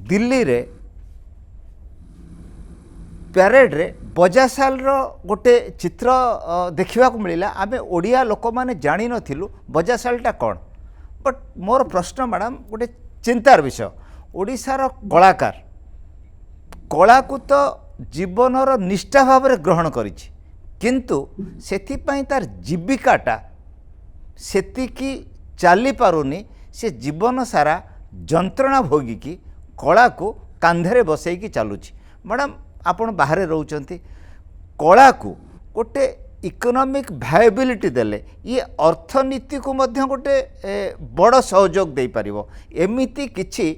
दिल्ली रे प्यारेड रे बजासाल रो गोटे चित्र देखिबा को मिलिला आमे ओडिया लोक माने जानि नथिलु बजासालटा कोन बट मोर प्रश्न मैडम गोटे चिंतार विषय ओडिशार कलाकार कला को तो जीवनर निष्ठा भाव में ग्रहण करिछि किंतु सेथिपाई तार जीविकाटा सेतिकी चली पारुनी से जीवन सारा जंत्रणा भोगिकी कला को कांधे बसैकी चलुची मैडम आपण बाहर रोचंती कला को गोटे इकोनॉमिक वायबिलिटी देले ये अर्थनीति को मध्य गोटे बड़ सहयोग दे पारिबो एमिति किछि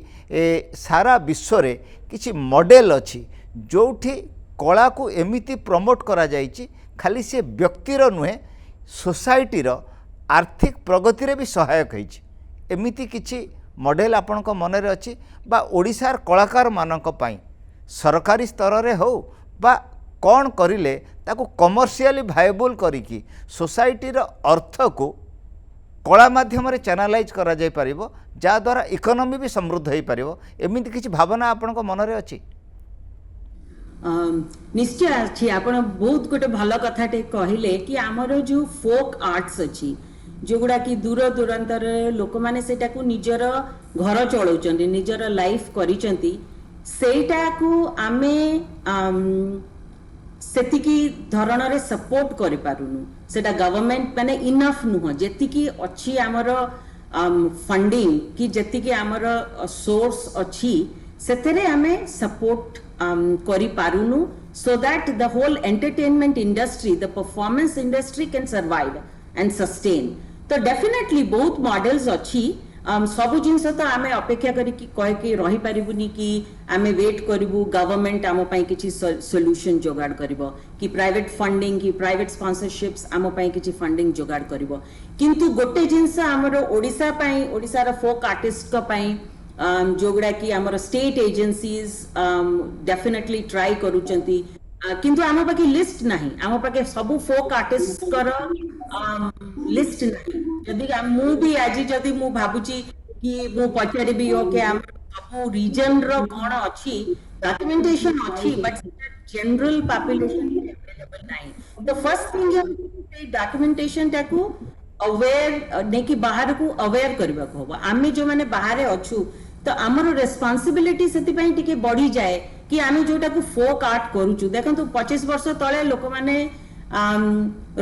सारा विश्व रे किछि मॉडल अछि जोठी कला को एमिति प्रमोट करा जाइछि खाली से व्यक्तिर नुहे सोसाइटी रो आर्थिक प्रगति रे भी सहायक होइछि एमिति किछि मॉडल आपणक मनरे अछि बा ओडिशार कलाकार मानक पई सरकारी स्तर रे हो बा कौन करिले ताको कमर्शियली वायबल करिकी सोसाइटी रो अर्थ को कला माध्यम रे चैनलाइज करा जाय परिबो जा द्वारा इकोनॉमी भी समृद्ध होई परिबो एमिति किछि भावना आपणक मनरे अछि निश्चय अच्छी आपण बहुत गोटे भल कथाटे कहले कि आमर जो फोक आर्ट्स अच्छी जोगुड़ा कि दूर दूरांतर लोक माने सेटा को निजर घर चलाउचंती निजर लाइफ करिचंती सेटा को आमे सेतिकी धरण रे सपोर्ट करि पारुनु सेटा गवर्नमेंट माने इनफ नुह जेतिकी अच्छी आमर फंडिंग कि जेतिकी आमर सोर्स अच्छी सेतेरे आमे सपोर्ट करि पारुनु so that the whole entertainment industry the performance industry can survive and sustain तो definitely बहुत models अच्छी सब जिनस तो आमे अपेक्षा करी कि कहे कि रही पारिबुनी कि आमे वेट करिबु गवर्नमेंट आम पई किछि सॉल्यूशन जोगाड़ करिवो कि प्राइवेट फंडिंग कि प्राइवेट स्पॉन्सरशिप्स आम पई किछि फंडिंग जोगाड़ करिवो किंतु गोटे जिनस हमर ओडिसा पई ओडिसा रा फोक आर्टिस्ट का पई जोगुड़ा कि आमर स्टेट एजेंसीज डेफिनेटली ट्राई करूचंती किंतु आम पाखे लिस्ट नहीं आम पाखे सब फोक आर्टिस्ट कर लिस्ट नहीं जदि मु भी आज जदि मु भाबुची कि मु पचारिबी ओके आम सब रीजन रो कोन अछि डॉक्यूमेंटेशन अछि बट जनरल पॉपुलेशन अवेलेबल नहीं the first thing is documentation टाकू अवेयर ने कि बाहर को अवेयर करबा को होबा आमे जो माने बाहर अछु तो आमर रेस्पॉन्सिबिलिटी सेति पई टिके बढ़ी जाए कि आमे जोटा को फोक आर्ट करूछु देखंतु 25 वर्ष तळे लोक माने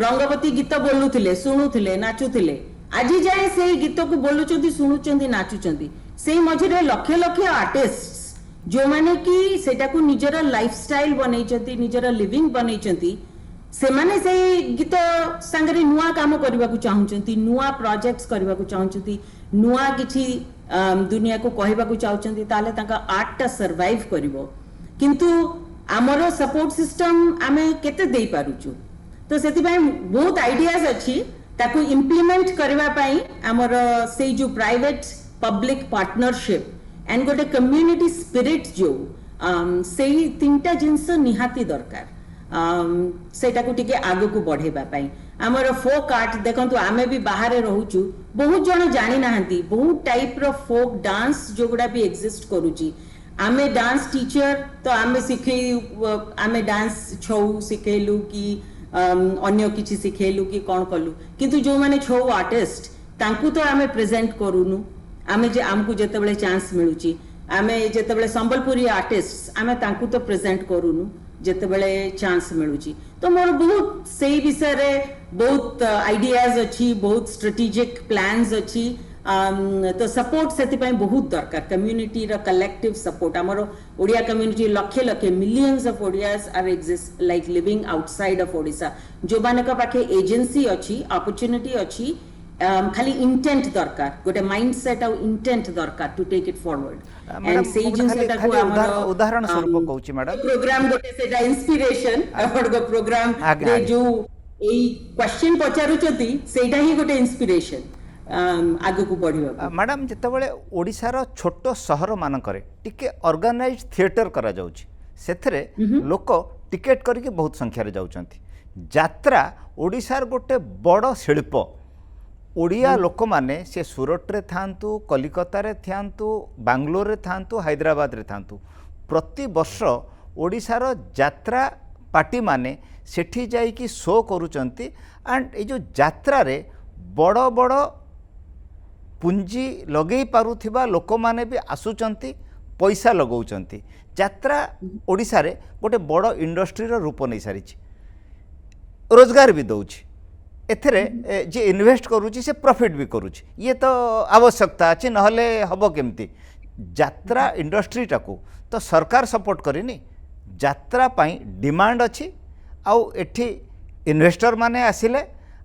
रंगवती गीत बोलुथिले सुनुथिले नाचुथिले आज जाए से गीत को बोलुचंती सुनुचंती नाचुचंती सेही मझिरे लक्ष लक्ष आर्टिस्ट जो माने कि सेटा को निजर लाइफस्टाइल बनैचंती निजर लिविंग बनैचंती से माने से गीत संगरे नुआ काम करबा को चाहुचंती नुआ प्रोजेक्ट्स करबा को चाहुचंती नुआ किछि दुनिया को कहबा को चाहुचंती ताले ताका आर्ट ता सर्वाइव करिवो किंतु आमर सपोर्ट सिस्टम आमे केते देई पारुचु तो सेति पई बहुत आइडियाज अछि ताको इंप्लीमेंट करबा पई आमर से जो प्राइवेट पब्लिक पार्टनरशिप एंड गोटे कम्युनिटी स्पिरिट जो सेही तीनटा जिंस निहाती दरकार सेटा को टिके आगो को बढ़ेबा पई हमर फोक आर्ट देखंतु आमे भी बाहर रहउचु बहुत जण जानि नाहंती बहुत टाइप रो फोक डांस जोगुडा भी एग्जिस्ट करूची आमे डांस टीचर तो आमे सिखे आमे डांस छौ सिखेलु कि अन्य किछि सिखेलु कि कोन कलु किंतु जो माने छौ आर्टिस्ट तांकु तो आमे प्रेजेंट करूनु आमे जे आमकु जेतेबेले चांस मिलुची आमे जेतेबेले संबलपुरी आर्टिस्ट आमे तांकु तो प्रेजेंट करूनु जेतेबेले चांस मिलुची तो मोर बहुत सेही विषय रे बहुत आइडियाज अछि बहुत स्ट्रेटेजिक प्लान्स अछि तो सपोर्ट सेति पय बहुत दरकार कम्युनिटी रा कलेक्टिव सपोर्ट हमर ओडिया कम्युनिटी लक्ष लक्ष millions of Odias are exist like living outside of Odisha जो मानक पाखे एजेंसी अछि अपॉर्चुनिटी अछि खाली इंटेंट दरकार गोटे माइंडसेट और इंटेंट दरकार to take it forward and सेही जिंसटा को हमर उदाहरण स्वरूप कहूची मैडम प्रोग्राम गोटे सेटा इंस्पिरेशन अपन गो प्रोग्राम रे जो एई क्वेश्चन पचारुचती सेटा ही गोटे इंस्पिरेशन आगु को बढ़िबा मैडम जेतेबेले ओडिसा रो छोटो शहर मानकरे टिके ऑर्गेनाइज थिएटर करा जाउची सेथरे लोक टिकेट करके बहुत संख्या रे जाउचंती यात्रा ओडिसा रो गोटे बड़ शिल्प ओडिया लोक माने से सूरत रे थांतु कलिकता रे थांतु बांग्लोर रे थांतु हैदराबाद रे थांतु प्रति वर्ष ओडिसा रो यात्रा पार्टी माने सेठी जाई कि शो करूचंती एंड ए जो यात्रा रे बड़ बड़ पुंजी लगेई पारुथिबा लोक माने भी आसुचंती पैसा लगौचंती यात्रा ओडिसा रे गोटे बड़ इंडस्ट्री रो रूप नै सारिछि रोजगार भी दउछि एथरे जे इन्वेस्ट करूची से प्रॉफिट भी करूची ये तो आवश्यकता अछि नहले हबो केमती यात्रा इंडस्ट्रीटा को तो सरकार सपोर्ट करनी यात्रा पाई डिमांड अच्छी आउ एठी इन्वेस्टर माने आसिले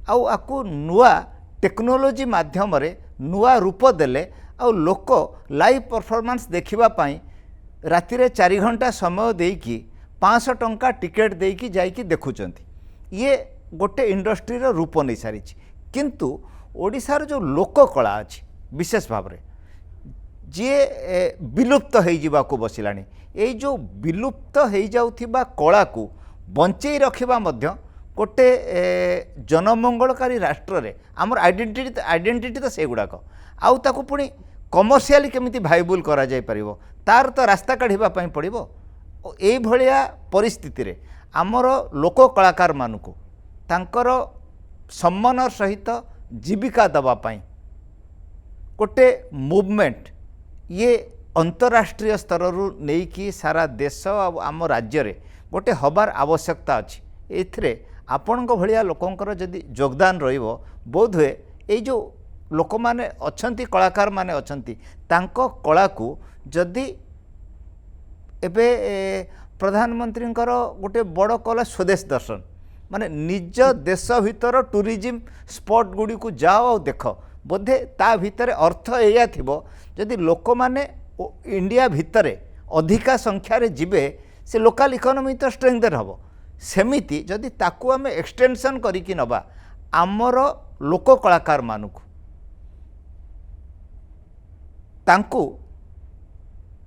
आउ आकु नुआ टेक्नोलोजी माध्यम रे नुआ रूप देले आउ लोक लाइव परफॉर्मेंस देखिबा पाई राति रे 4 घंटा समय देकी 500 टंका टिकेट देकी जाइकी देखुचंती ये गोटे इंडस्ट्री रो रूप नहीं सारी किंतु ओडिशार जो लोक कला अछि विशेष भाव रे जे विलुप्त हो जावाको बसिलानी ये जो विलुप्त हो जाउथिबा कला को बंचई रखिबा मध्य गोटे जनमंगलकारी राष्ट्र रे आमर आइडेंटिटी तो से गुड़ाक आउ ताकू पुणी कमर्शियली केमिति भाइबुल करा जाय परिबो तार तो रास्ता काढ़िबा पई पड़िबो एई भलिया परिस्थिति रे आमर लोक कलाकार मानुको तांकर सम्मान सहित जीविका दबा पई गोटे मूवमेंट ये अंतरराष्ट्रीय स्तर रु नेकी सारा देश आम राज्य रे गोटे हबार आवश्यकता अछि एथिरे आपणक भलिया लोकंकर जदि योगदान रहिबो बोध हुए एई जो लोक माने अछंती कलाकार माने अछंती तांको कला को जदि एबे प्रधानमंत्री गोटे बड़ कला स्वदेश दर्शन माने निज देश भीतर टूरिज्म स्पॉट गुडी को जाओ और देख बोधे ता भितर अर्थ एया थिबो जदि लोक माने इंडिया भितर अधिका संख्यार जिबे से लोकल इकोनॉमी तो स्ट्रेंथन हम सेमिति जदि ताकू आम एक्सटेंशन करिकी नबा आमर लोक कलाकार मानुक तांकू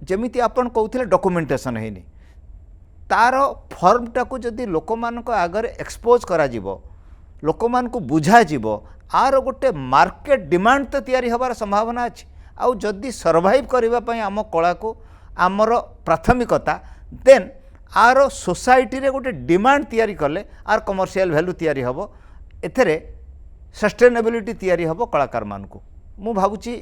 जमिति आपण कहउथिले डॉक्यूमेंटेशन हेनी तार फॉर्मटा को जदि लोक मानक आगरे एक्सपोज करा जिवो लोक मानक बुझा जिवो आर गोटे मार्केट डिमांड तो तैयारी हबार संभावना अछि आउ जदि सर्वाइव करबा पई आम कला को आमर प्राथमिकता देन आर सोसाइटी रे गोटे डिमांड तैयारी कले आर कमर्शियल वैल्यू तैयारी हबो एथरे सस्टेनेबिलिटी तैयारी हबो कलाकार मानकू मु भाबुची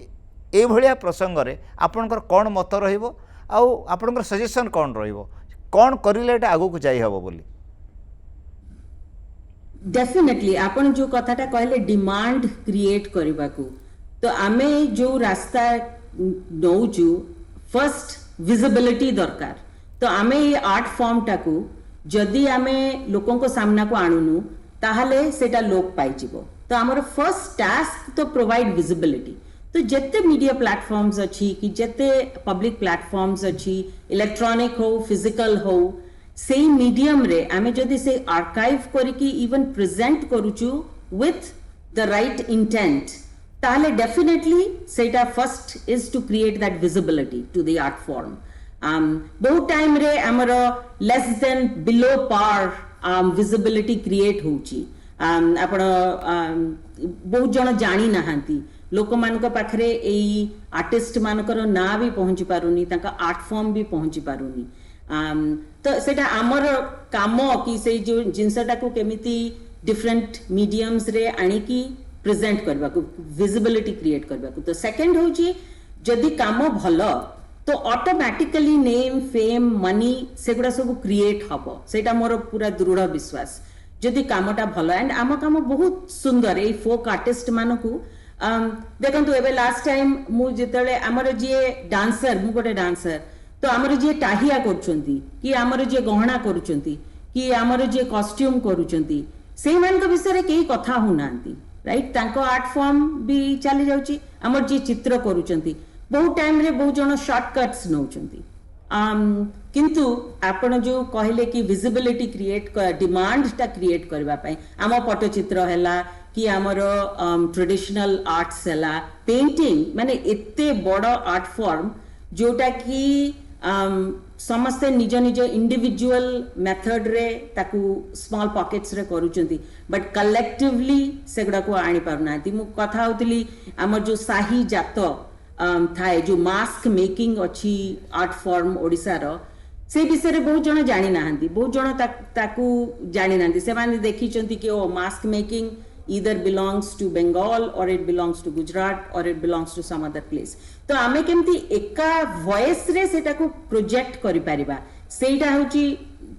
ए भलिया प्रसंग रे आपनकर कोन मत रहिबो आउ आपनकर सजेशन कोन रहिबो कोन करिले एटा आगु को जाई हबो बोली डेफिनेटली आपण जो कथाटा कहले डिमांड क्रिएट करबा को तो आमे जो रास्ता नौचु फर्स्ट विजिबिलिटी दरकार तो आमे ये आर्ट फॉर्म टाकू जदि आमे लोकों को सामना को आणुनु ताहले सेटा लोक पाई जिवो तो हमर फर्स्ट टास्क तो प्रोवाइड विजिबिलिटी तो जेते मीडिया प्लेटफॉर्म्स अच्छी कि जेते पब्लिक प्लेटफॉर्म्स अच्छी इलेक्ट्रॉनिक हो फिजिकल हो से मीडियम रे आमे जदि से आर्काइव करके इवन प्रेजेंट करूचु विथ द राइट इंटेंट ताहले डेफिनेटली सेटा first is to create that visibility to the art form बहुत टाइम रे हमर less than below par visibility create होची आपण बहुत जन जानी नाहांती लोक मानक पाखरे एई आर्टिस्ट मानकर ना भी पहुंची पारुनी ताका आर्ट फॉर्म भी पहुंची पारुनी तो सेटा हमर काम कि से जो जिनसटा को केमिति डिफरेंट मीडियम्स रे आनी की प्रेजेंट करबा को विजिबिलिटी क्रिएट करबा को तो सेकंड होची जदि काम भलो तो ऑटोमेटिकली नेम फेम मनी सेगुड़ा सब क्रिएट हबो सेटा मोर पूरा दृढ़ विश्वास जदि कामटा भलो एंड आम काम बहुत सुंदर ए फोक आर्टिस्ट मानकू देखंतु एबे लास्ट टाइम मु जेतले हमर जे डांसर मु गोटे डांसर तो हमर जे टाहिया करूचंती कि हमर जे गहना करूचंती कि हमर जे कॉस्ट्यूम करूचंती सेही मान के विषय रे केही कथा होनांती राइट तांको आर्ट फॉर्म भी चली जाउची हमर जे चित्र करूचंती बहुत टाइम रे बहुत जन शॉर्टकट्स नउचंती किंतु आपण जो कहले कि विजिबिलिटी क्रिएट डिमांड टा क्रिएट करबा पई आम पट्टचित्र हैला कि आमर ट्रेडिशनल आर्ट्स हैला पेंटिंग माने एते बड़ आर्ट फॉर्म जोटा कि समस्ते निज निज इंडिविजुअल मेथड रे ताकू स्मॉल पॉकेट्स रे करूचंती बट कलेक्टिवली सेगुडा को आनी पारुनाती मु कथा होतली आमर जो साही जात थाए जो मास्क मेकिंग अच्छी आर्ट फॉर्म ओडिसा रो से विषय बहुत जन जानी नाहांती बहुत जन ताकू जानी नाहांती से माने देखिचंती कि ओ mask making either belongs to Bengal or it belongs to Gujarat or it belongs to some other place तो आमे केमती एका वॉइस रे सेटा को प्रोजेक्ट करि परिबा सेटा होची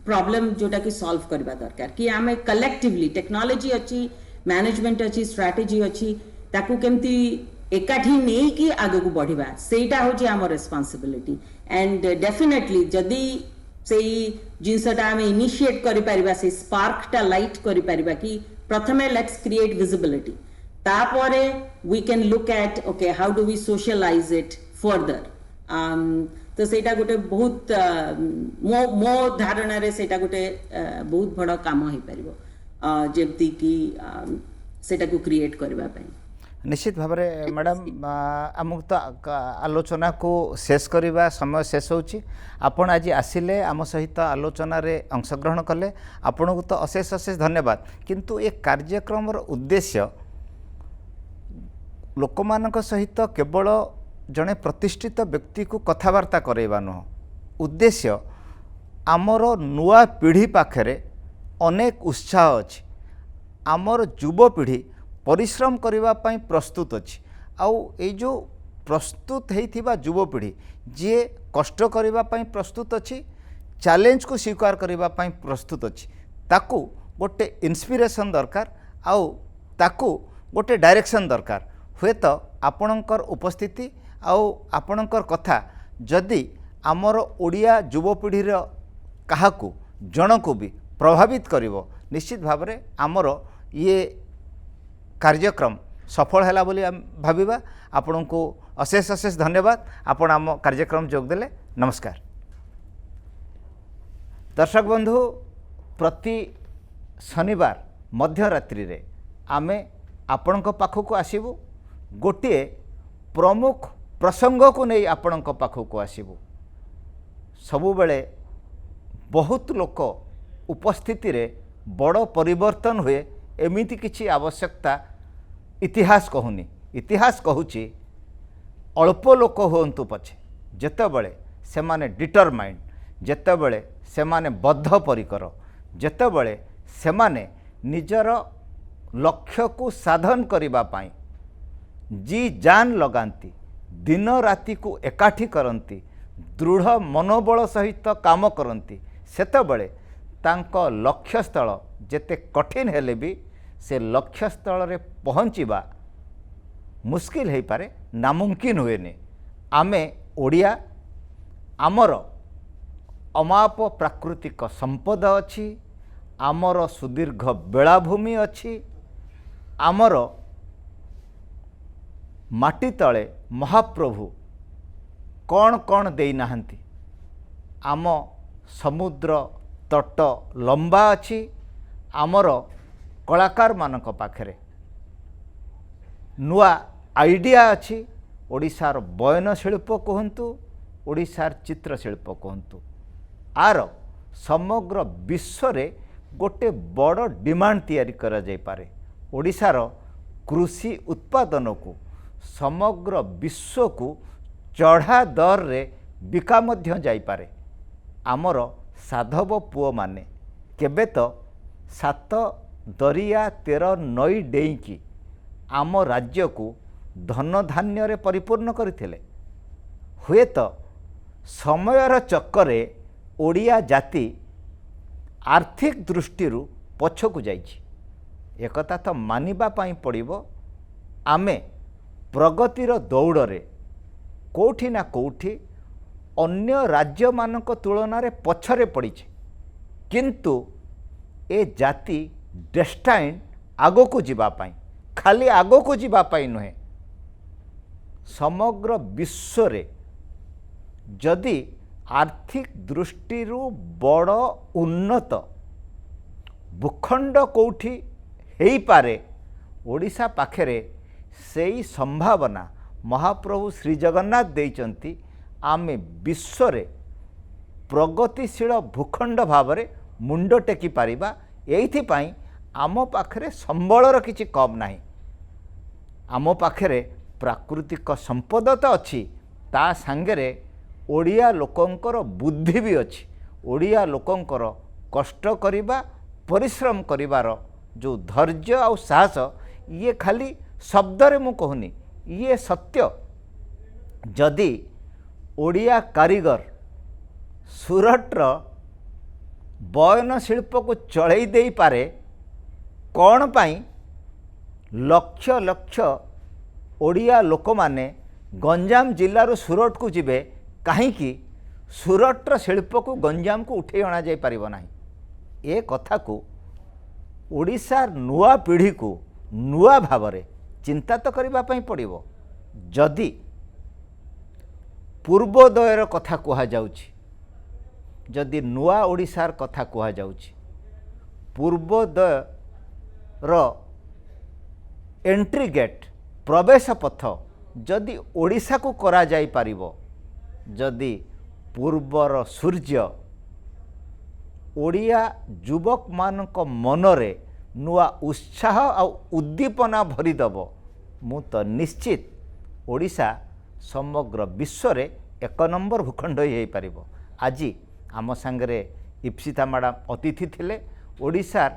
प्रॉब्लम जोटा कि सॉल्व करबा दरकार कि आमे कलेक्टिवली टेक्नोलॉजी अच्छी मैनेजमेंट अच्छी स्ट्रेटजी अच्छी ताकू केमती एकाठी नहीं कि आगे को बढ़िबा सेटा होची आम रेस्पॉन्सिबिलिटी एंड डेफिनेटली जदी सेई जिनसटा आम इनिशिएट करि परिबा से स्पार्क टा लाइट करि परिबा कि प्रथमे लेट्स क्रिएट विजिबिलिटी तापरे we can look at okay how do we socialize it further तो सेटा गोटे बहुत मो धारणा रे सेटा गोटे बहुत बड़ काम होई परिबो जेमती कि सेटा को क्रिएट करबा पई निश्चित भाव में मैडम आमको तो आलोचना को शेष करवा समय शेष होची आपण आज आसिले आम सहित आलोचना रे अंशग्रहण कले आपण को तो अशेष अशेष धन्यवाद किंतु ये कार्यक्रम उद्देश्य लोक मानक सहित केवल जड़े प्रतिष्ठित व्यक्ति को कथबार्ता करवा नुह उद्देश्य आमर नुआ पीढ़ी पाखरे अनेक उत्साह अच्छी आमर युवपीढ़ी परिश्रम करने पाई प्रस्तुत अच्छी आउ ये जो प्रस्तुत होइथिबा युवपीढ़ी जी कष्ट करने पाई प्रस्तुत अच्छी चैलेंज को स्वीकार करने पाई प्रस्तुत अच्छी ताकू गोटे इंस्पिरेशन दरकार आउ ताकू गोटे डायरेक्शन दरकार हुए तो आपणकर उपस्थिति आउ आपणकर कथा जदि आमर ओडिया युवपीढ़ी काहाकू जनकू भी प्रभावित करिवो निश्चित भाव में आमर ये कार्यक्रम सफल है बोली भाविबा आपण को अशेष अशेष धन्यवाद आपण आम कार्यक्रम जोगदेले नमस्कार दर्शक बंधु प्रति शनिवार मध्यरात्रि रे आमे आपण पाखक आसबू गोटे प्रमुख प्रसंग को नहीं आपण पाखक आसबू सबुबले बहुत लोक उपस्थिति रे बड़ परिवर्तन हुए एमिति किछि आवश्यकता इतिहास कहूनी इतिहास कहूची अल्प लोक हुंतु पछे जेतेबेले सेमाने डिटरमाइंड जेतेबेले सेमाने बद्ध परिकर जेतेबेले सेमाने निजर लक्ष्य को साधन करिबा पाई जी जान लगांती दिन राति को एकाठी करंती दृढ़ मनोबल सहित काम करंती सेतेबेले तांको लक्ष्यस्थल जेते कठिन हेले भी से लक्ष्यस्थल रे पहुँचवा मुस्किल हो पारे नामुमकिन हुए आमे ओडिया आमर अमाप प्राकृतिक संपद अच्छी आमर सुदीर्घ बेलाभूमि अच्छी आमर माटी तले महाप्रभु कौन कौन दे नाहंती आम समुद्र तट लंबा अच्छी आमर कलाकार मानक पाखरे नुआ आइडिया अच्छी ओडिशार बयन शिल्प कहतु ओडिशार चित्रशिल्प कहतु आर समग्र विश्व रे गोटे बड़ डिमांड तैयारी करा जाय पारे ओडिशार कृषि उत्पादन को समग्र विश्व को चढ़ा दर रे बिका मध्य जाय पारे आमर साधव पुओ माने केबे तो 7 दरिया 13 नई डेईकी आम राज्य को धन धान्य रे परिपूर्ण करथिले हुए तो समयर चक्करे ओडिया जाति आर्थिक दृष्टि पछकु जाइछि एकता तो मानिबा पाई पड़िबो आमे प्रगतिर दौड़े कोठी ना कोठी अन्य राज्य मानक तुलना रे पछरे पड़िछे किंतु ए जाति डेस्टाइन आगो को जीवा पाई खाली आगो को जीवा पाई नुहे समग्र विश्व रे जदि आर्थिक दृष्टि बड़ उन्नत भूखंड कोठी हेई पारे ओडिशा पाखरे सेई संभावना महाप्रभु श्री जगन्नाथ देइचंती आमे विश्व रे प्रगतिशील भूखंड भावरे मुंड टेकी पारिबा एइथि पाई आम पाखरे संबलर किछि कम नाही आम पाखरे प्राकृतिक संपद तो अच्छी ता सांगरे ओडिया लोकंकर बुद्धि भी अच्छी ओडिया लोकंकर कष्ट करिबा परिश्रम करिबार जो धैर्य और साहस ये खाली शब्द रे मु कहूनी ये सत्य जदि ओडिया कारीगर सुरटर बयन शिल्प को चढ़ई दे पारे कौन पाई लक्ष लक्ष ओडिया लोक माने गंजाम जिल्लारू सुरट को जिबे कहीं सुरटर शिल्प को गंजाम को उठे अणा जाई परिबो नाही। ए कथा को ओडिशार नुआ पीढ़ी को नुआ भावरे चिंता तो करबा पई पड़िबो। जदि पूर्वोदयर कथा कहा जाउछि, जदि नुआ ओडिशार कथा कहा जाउछि, पूर्वोदयर एंट्री गेट प्रवेश पथ जदि ओडिशा को करा जाई पारिबो, जदि पूर्वर सूर्य ओडिया युवक मानक मनरे नुआ उत्साह आ उद्दीपना भरीदेव, मु तो निश्चित ओडिशा समग्र विश्व रे 1 नंबर भूखंड हो पारिबो। आज आम सांगरे इप्सिता मैडम अतिथि थिले। ओडिशार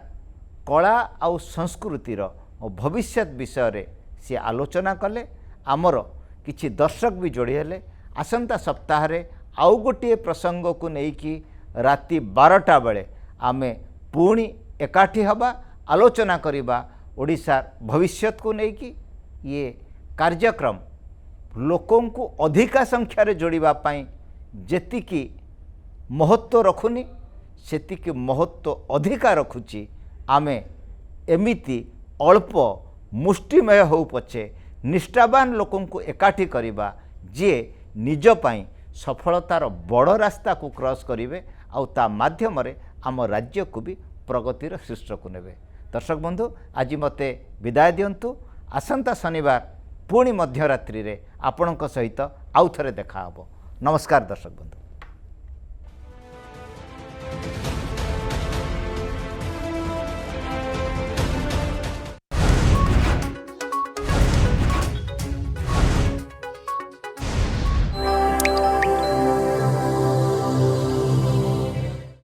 कला आ संस्कृतिर भविष्यत विषय रे सी आलोचना कले। आमर किछि दर्शक भी जोड़ी हेले। आसंता सप्ताह रे आउ गोटे प्रसंग को लेकिन राति 12टा बेले आमे पुणी एकाठी हवा आलोचना करिबा ओडिशार भविष्यत को लेकिन। ये कार्यक्रम लोकों को अधिका संख्यार जोड़िबा पाई जेतिकी महत्व रखुनी सेतिकी महत्व अधिका रखुची। आमे एमिति अल्प मुष्टिमय हो पछे निष्ठावान लोकों को एकाठी करिबा जे निज पाई सफलतार बड़ रास्ता को क्रॉस करिवे आउ ता माध्यम रे आम राज्य को भी प्रगतिर शीर्ष को नेबे। दर्शक बंधु आज मते विदाय दियंतु। आसंता शनिवार पुणी मध्यरात्रि रे आपणक सहित आउ थरे देखा हबो। नमस्कार दर्शक बंधु।